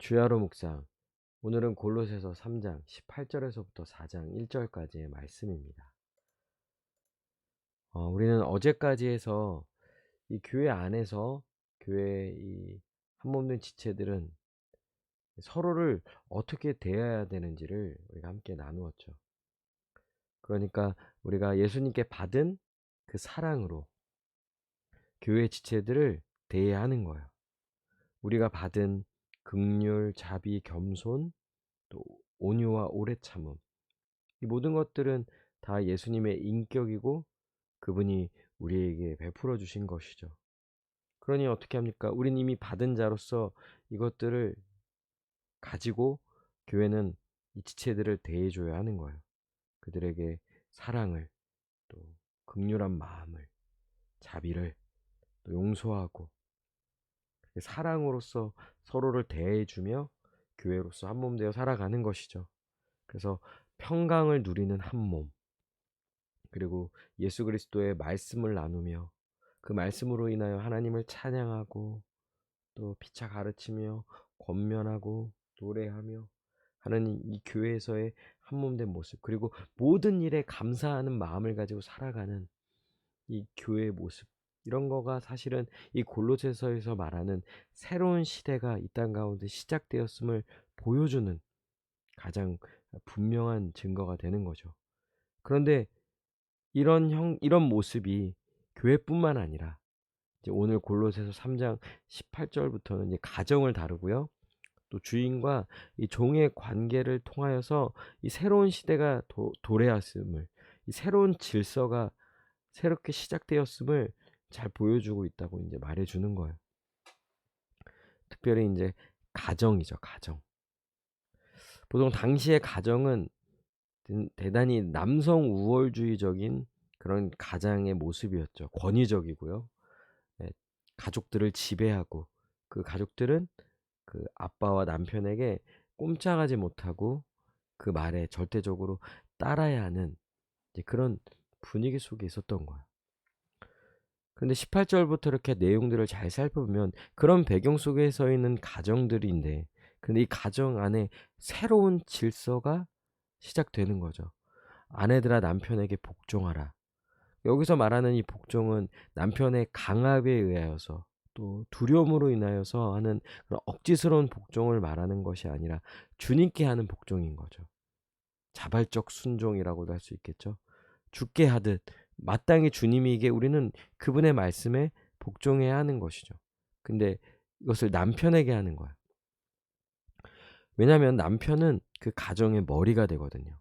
주야로 묵상. 오늘은 골로새서 3장 18절에서부터 4장 1절까지의 말씀입니다. 우리는 어제까지 해서 이 교회 안에서 교회 이 한몸된 지체들은 서로를 어떻게 대해야 되는지를 우리가 함께 나누었죠. 그러니까 우리가 예수님께 받은 그 사랑으로 교회 지체들을 대해야 하는 거예요. 우리가 받은 긍휼, 자비, 겸손, 또 온유와 오래 참음, 이 모든 것들은 다 예수님의 인격이고 그분이 우리에게 베풀어 주신 것이죠. 그러니 어떻게 합니까? 우린 이미 받은 자로서 이것들을 가지고 교회는 이 지체들을 대해줘야 하는 거예요. 그들에게 사랑을, 또 긍휼한 마음을, 자비를 또 용서하고 사랑으로서 서로를 대해주며 교회로서 한 몸 되어 살아가는 것이죠. 그래서 평강을 누리는 한 몸, 그리고 예수 그리스도의 말씀을 나누며 그 말씀으로 인하여 하나님을 찬양하고 또 피차 가르치며 권면하고 노래하며 하는 이 교회에서의 한 몸 된 모습, 그리고 모든 일에 감사하는 마음을 가지고 살아가는 이 교회의 모습, 이런 거가 사실은 이 골로새서에서 말하는 새로운 시대가 이 땅 가운데 시작되었음을 보여주는 가장 분명한 증거가 되는 거죠. 그런데 이런 모습이 교회뿐만 아니라 이제 오늘 골로새서 3장 18절부터는 이제 가정을 다루고요. 또 주인과 이 종의 관계를 통하여서 이 새로운 시대가 도래했음을, 이 새로운 질서가 새롭게 시작되었음을 잘 보여주고 있다고 이제 말해주는 거예요. 특별히 이제 가정이죠, 가정. 보통 당시의 가정은 대단히 남성 우월주의적인 그런 가장의 모습이었죠. 권위적이고요. 예, 가족들을 지배하고 그 가족들은 그 아빠와 남편에게 꼼짝하지 못하고 그 말에 절대적으로 따라야 하는 이제 그런 분위기 속에 있었던 거예요. 근데 18절부터 이렇게 내용들을 잘 살펴보면 그런 배경 속에 서 있는 가정들인데, 근데 이 가정 안에 새로운 질서가 시작되는 거죠. 아내들아 남편에게 복종하라. 여기서 말하는 이 복종은 남편의 강압에 의하여서 또 두려움으로 인하여서 하는 그런 억지스러운 복종을 말하는 것이 아니라 주님께 하는 복종인 거죠. 자발적 순종이라고도 할 수 있겠죠. 주께 하듯 마땅히 주님이게 우리는 그분의 말씀에 복종해야 하는 것이죠. 근데 이것을 남편에게 하는 거야. 왜냐하면 남편은 그 가정의 머리가 되거든요.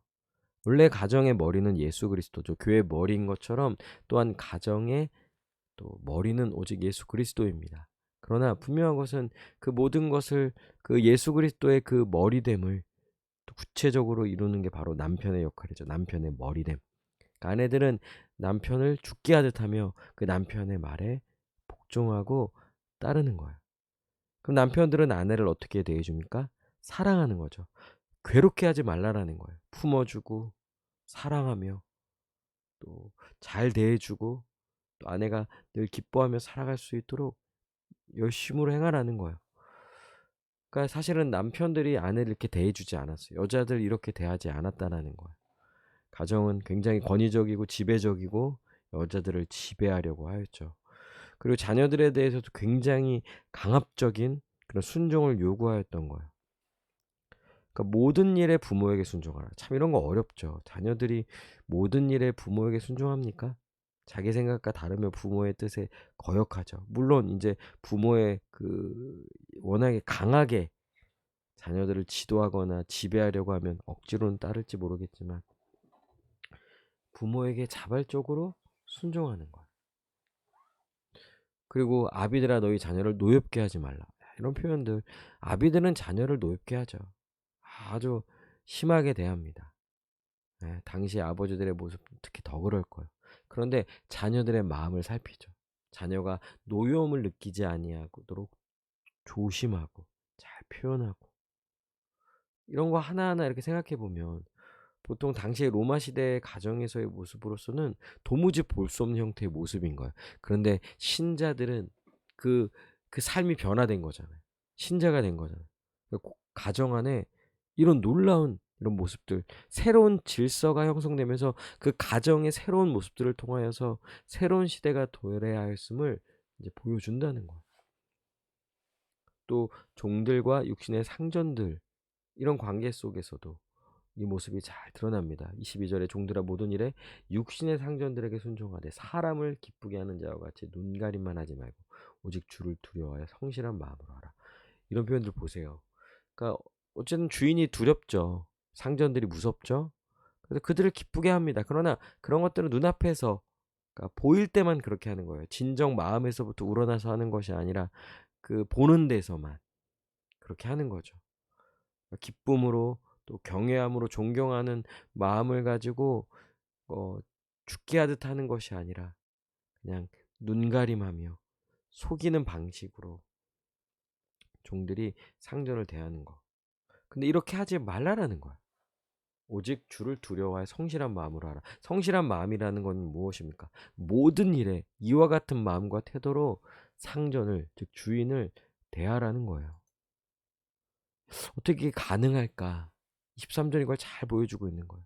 원래 가정의 머리는 예수 그리스도죠. 교회의 머리인 것처럼 또한 가정의 또 머리는 오직 예수 그리스도입니다. 그러나 분명한 것은 그 모든 것을 그 예수 그리스도의 그 머리됨을 또 구체적으로 이루는 게 바로 남편의 역할이죠. 남편의 머리됨. 그러니까 아내들은 남편을 죽게 하듯 하며 그 남편의 말에 복종하고 따르는 거예요. 그럼 남편들은 아내를 어떻게 대해줍니까? 사랑하는 거죠. 괴롭게 하지 말라라는 거예요. 품어주고 사랑하며 또 잘 대해주고 또 아내가 늘 기뻐하며 살아갈 수 있도록 열심으로 행하라는 거예요. 그러니까 사실은 남편들이 아내를 이렇게 대해주지 않았어요. 여자들 이렇게 대하지 않았다라는 거예요. 가정은 굉장히 권위적이고 지배적이고 여자들을 지배하려고 하였죠. 그리고 자녀들에 대해서도 굉장히 강압적인 그런 순종을 요구하였던 거예요. 그러니까 모든 일에 부모에게 순종하라. 참 이런 거 어렵죠. 자녀들이 모든 일에 부모에게 순종합니까? 자기 생각과 다르면 부모의 뜻에 거역하죠. 물론 이제 부모의 그 워낙에 강하게 자녀들을 지도하거나 지배하려고 하면 억지로는 따를지 모르겠지만 부모에게 자발적으로 순종하는 거예요. 그리고 아비들아 너희 자녀를 노엽게 하지 말라. 이런 표현들, 아비들은 자녀를 노엽게 하죠. 아주 심하게 대합니다. 예, 당시 아버지들의 모습 특히 더 그럴 거예요. 그런데 자녀들의 마음을 살피죠. 자녀가 노여움을 느끼지 아니하도록 조심하고 잘 표현하고, 이런 거 하나하나 이렇게 생각해 보면 보통 당시의 로마 시대 가정에서의 모습으로서는 도무지 볼 수 없는 형태의 모습인 거예요. 그런데 신자들은 그 삶이 변화된 거잖아요. 신자가 된 거잖아요. 가정 안에 이런 놀라운 이런 모습들, 새로운 질서가 형성되면서 그 가정의 새로운 모습들을 통하여서 새로운 시대가 도래하였음을 이제 보여준다는 거예요. 또 종들과 육신의 상전들, 이런 관계 속에서도 이 모습이 잘 드러납니다. 22절에 종들아 모든 일에 육신의 상전들에게 순종하되 사람을 기쁘게 하는 자와 같이 눈가림만 하지 말고 오직 주를 두려워하여 성실한 마음으로 하라. 이런 표현들 보세요. 그러니까 어쨌든 주인이 두렵죠. 상전들이 무섭죠. 그래서 그들을 기쁘게 합니다. 그러나 그런 것들은 눈앞에서, 그러니까 보일 때만 그렇게 하는 거예요. 진정 마음에서부터 우러나서 하는 것이 아니라 그 보는 데서만 그렇게 하는 거죠. 기쁨으로 또 경외함으로 존경하는 마음을 가지고 어 죽게 하듯 하는 것이 아니라 그냥 눈가림하며 속이는 방식으로 종들이 상전을 대하는 거. 근데 이렇게 하지 말라라는 거야. 오직 주를 두려워하여 성실한 마음으로 하라. 성실한 마음이라는 건 무엇입니까? 모든 일에 이와 같은 마음과 태도로 상전을, 즉 주인을 대하라는 거예요. 어떻게 가능할까? 23절 이걸 잘 보여주고 있는 거예요.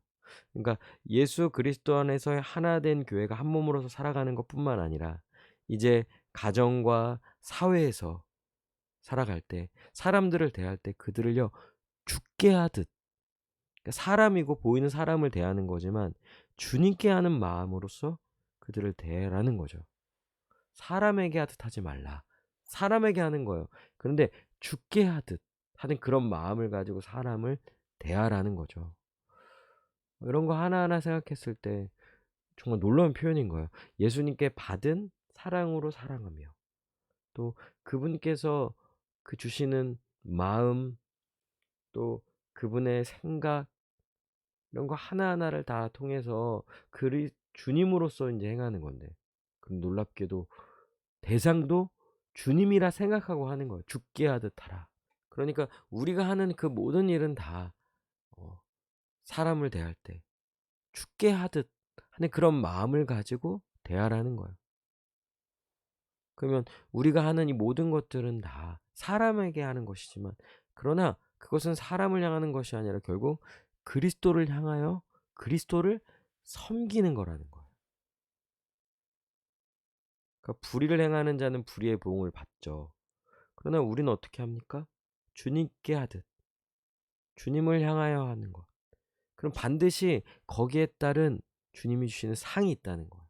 그러니까 예수 그리스도 안에서의 하나 된 교회가 한 몸으로서 살아가는 것뿐만 아니라 이제 가정과 사회에서 살아갈 때, 사람들을 대할 때 그들을요 죽게 하듯, 그러니까 사람이고 보이는 사람을 대하는 거지만 주님께 하는 마음으로서 그들을 대하라는 거죠. 사람에게 하듯 하지 말라. 사람에게 하는 거예요. 그런데 죽게 하듯 하는 그런 마음을 가지고 사람을 대하라는 거죠. 이런 거 하나하나 생각했을 때 정말 놀라운 표현인 거예요. 예수님께 받은 사랑으로 사랑하며, 또 그분께서 그 주시는 마음, 또 그분의 생각, 이런 거 하나하나를 다 통해서 주님으로서 이제 행하는 건데, 그럼 놀랍게도 대상도 주님이라 생각하고 하는 거예요. 죽게 하듯 하라. 그러니까 우리가 하는 그 모든 일은 다 사람을 대할 때 죽게 하듯 하는 그런 마음을 가지고 대하라는 거예요. 그러면 우리가 하는 이 모든 것들은 다 사람에게 하는 것이지만, 그러나 그것은 사람을 향하는 것이 아니라 결국 그리스도를 향하여 그리스도를 섬기는 거라는 거예요. 그러니까 불의를 행하는 자는 불의의 보응을 받죠. 그러나 우리는 어떻게 합니까? 주님께 하듯 주님을 향하여 하는 것. 그럼 반드시 거기에 따른 주님이 주시는 상이 있다는 거예요.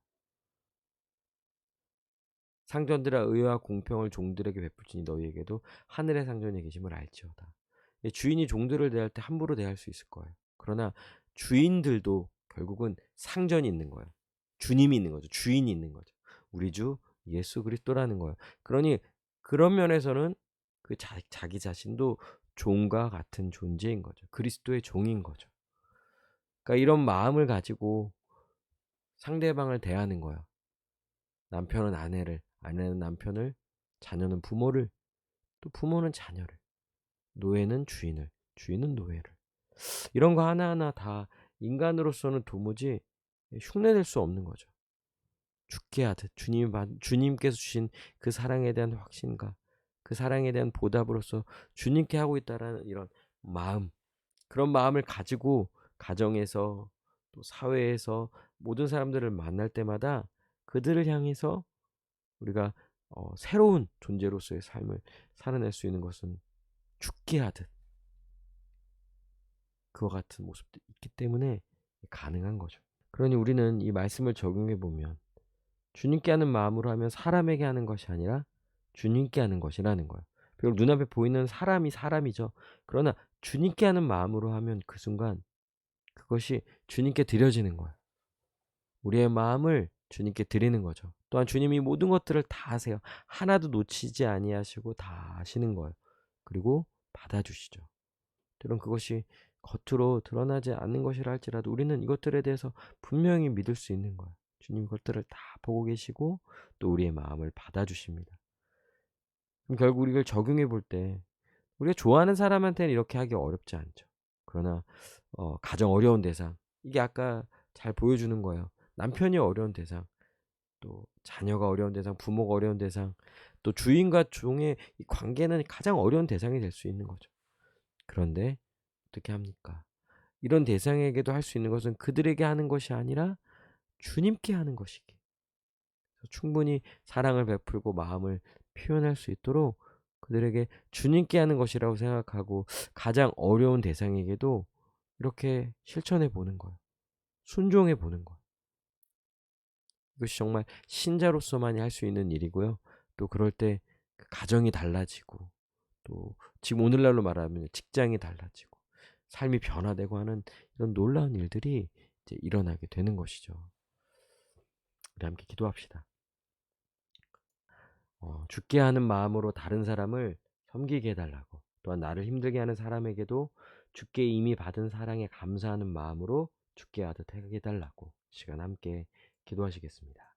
상전들아 의와 공평을 종들에게 베풀지니 너희에게도 하늘의 상전이 계심을 알지어다. 주인이 종들을 대할 때 함부로 대할 수 있을 거예요. 그러나 주인들도 결국은 상전이 있는 거예요. 주님이 있는 거죠. 주인이 있는 거죠. 우리 주 예수 그리스도라는 거예요. 그러니 그런 면에서는 그 자기 자신도 종과 같은 존재인 거죠. 그리스도의 종인 거죠. 그러니까 이런 마음을 가지고 상대방을 대하는 거예요. 남편은 아내를, 아내는 남편을, 자녀는 부모를, 또 부모는 자녀를, 노예는 주인을, 주인은 노예를. 이런 거 하나하나 다 인간으로서는 도무지 흉내낼 수 없는 거죠. 죽게 하듯 주님께서 주신 그 사랑에 대한 확신과 그 사랑에 대한 보답으로서 주님께 하고 있다라는 이런 마음, 그런 마음을 가지고 가정에서 또 사회에서 모든 사람들을 만날 때마다 그들을 향해서 우리가 새로운 존재로서의 삶을 살아낼 수 있는 것은 죽게 하듯 그와 같은 모습도 있기 때문에 가능한 거죠. 그러니 우리는 이 말씀을 적용해 보면 주님께 하는 마음으로 하면 사람에게 하는 것이 아니라 주님께 하는 것이라는 거예요. 비록 눈앞에 보이는 사람이 사람이죠. 그러나 주님께 하는 마음으로 하면 그 순간 그것이 주님께 드려지는 거예요. 우리의 마음을 주님께 드리는 거죠. 또한 주님이 모든 것들을 다 아세요. 하나도 놓치지 아니하시고 다 아시는 거예요. 그리고 받아주시죠. 때론 그것이 겉으로 드러나지 않는 것이라 할지라도 우리는 이것들에 대해서 분명히 믿을 수 있는 거예요. 주님 그것들을 다 보고 계시고 또 우리의 마음을 받아주십니다. 그럼 결국 우리가 적용해 볼 때 우리가 좋아하는 사람한테는 이렇게 하기 어렵지 않죠. 그러나 가정 어려운 대상, 이게 아까 잘 보여주는 거예요. 남편이 어려운 대상, 또 자녀가 어려운 대상, 부모가 어려운 대상, 또 주인과 종의 이 관계는 가장 어려운 대상이 될 수 있는 거죠. 그런데 어떻게 합니까? 이런 대상에게도 할 수 있는 것은 그들에게 하는 것이 아니라 주님께 하는 것이기에 충분히 사랑을 베풀고 마음을 표현할 수 있도록 그들에게 주님께 하는 것이라고 생각하고 가장 어려운 대상에게도 이렇게 실천해 보는 거예요. 순종해 보는 거예요. 이것이 정말 신자로서만이 할 수 있는 일이고요. 또 그럴 때 그 가정이 달라지고 또 지금 오늘날로 말하면 직장이 달라지고 삶이 변화되고 하는 이런 놀라운 일들이 이제 일어나게 되는 것이죠. 우리 함께 기도합시다. 죽게 하는 마음으로 다른 사람을 섬기게 해달라고 또한 나를 힘들게 하는 사람에게도 죽게 이미 받은 사랑에 감사하는 마음으로 죽게 하듯 해달라고 시간 함께 기도하시겠습니다.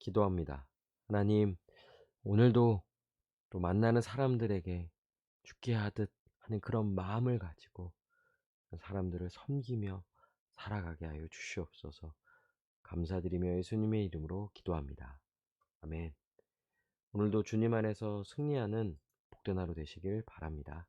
기도합니다. 하나님, 오늘도 또 만나는 사람들에게 죽게 하듯 하는 그런 마음을 가지고 사람들을 섬기며 살아가게 하여 주시옵소서. 감사드리며 예수님의 이름으로 기도합니다. 아멘. 오늘도 주님 안에서 승리하는 복된 하루 되시길 바랍니다.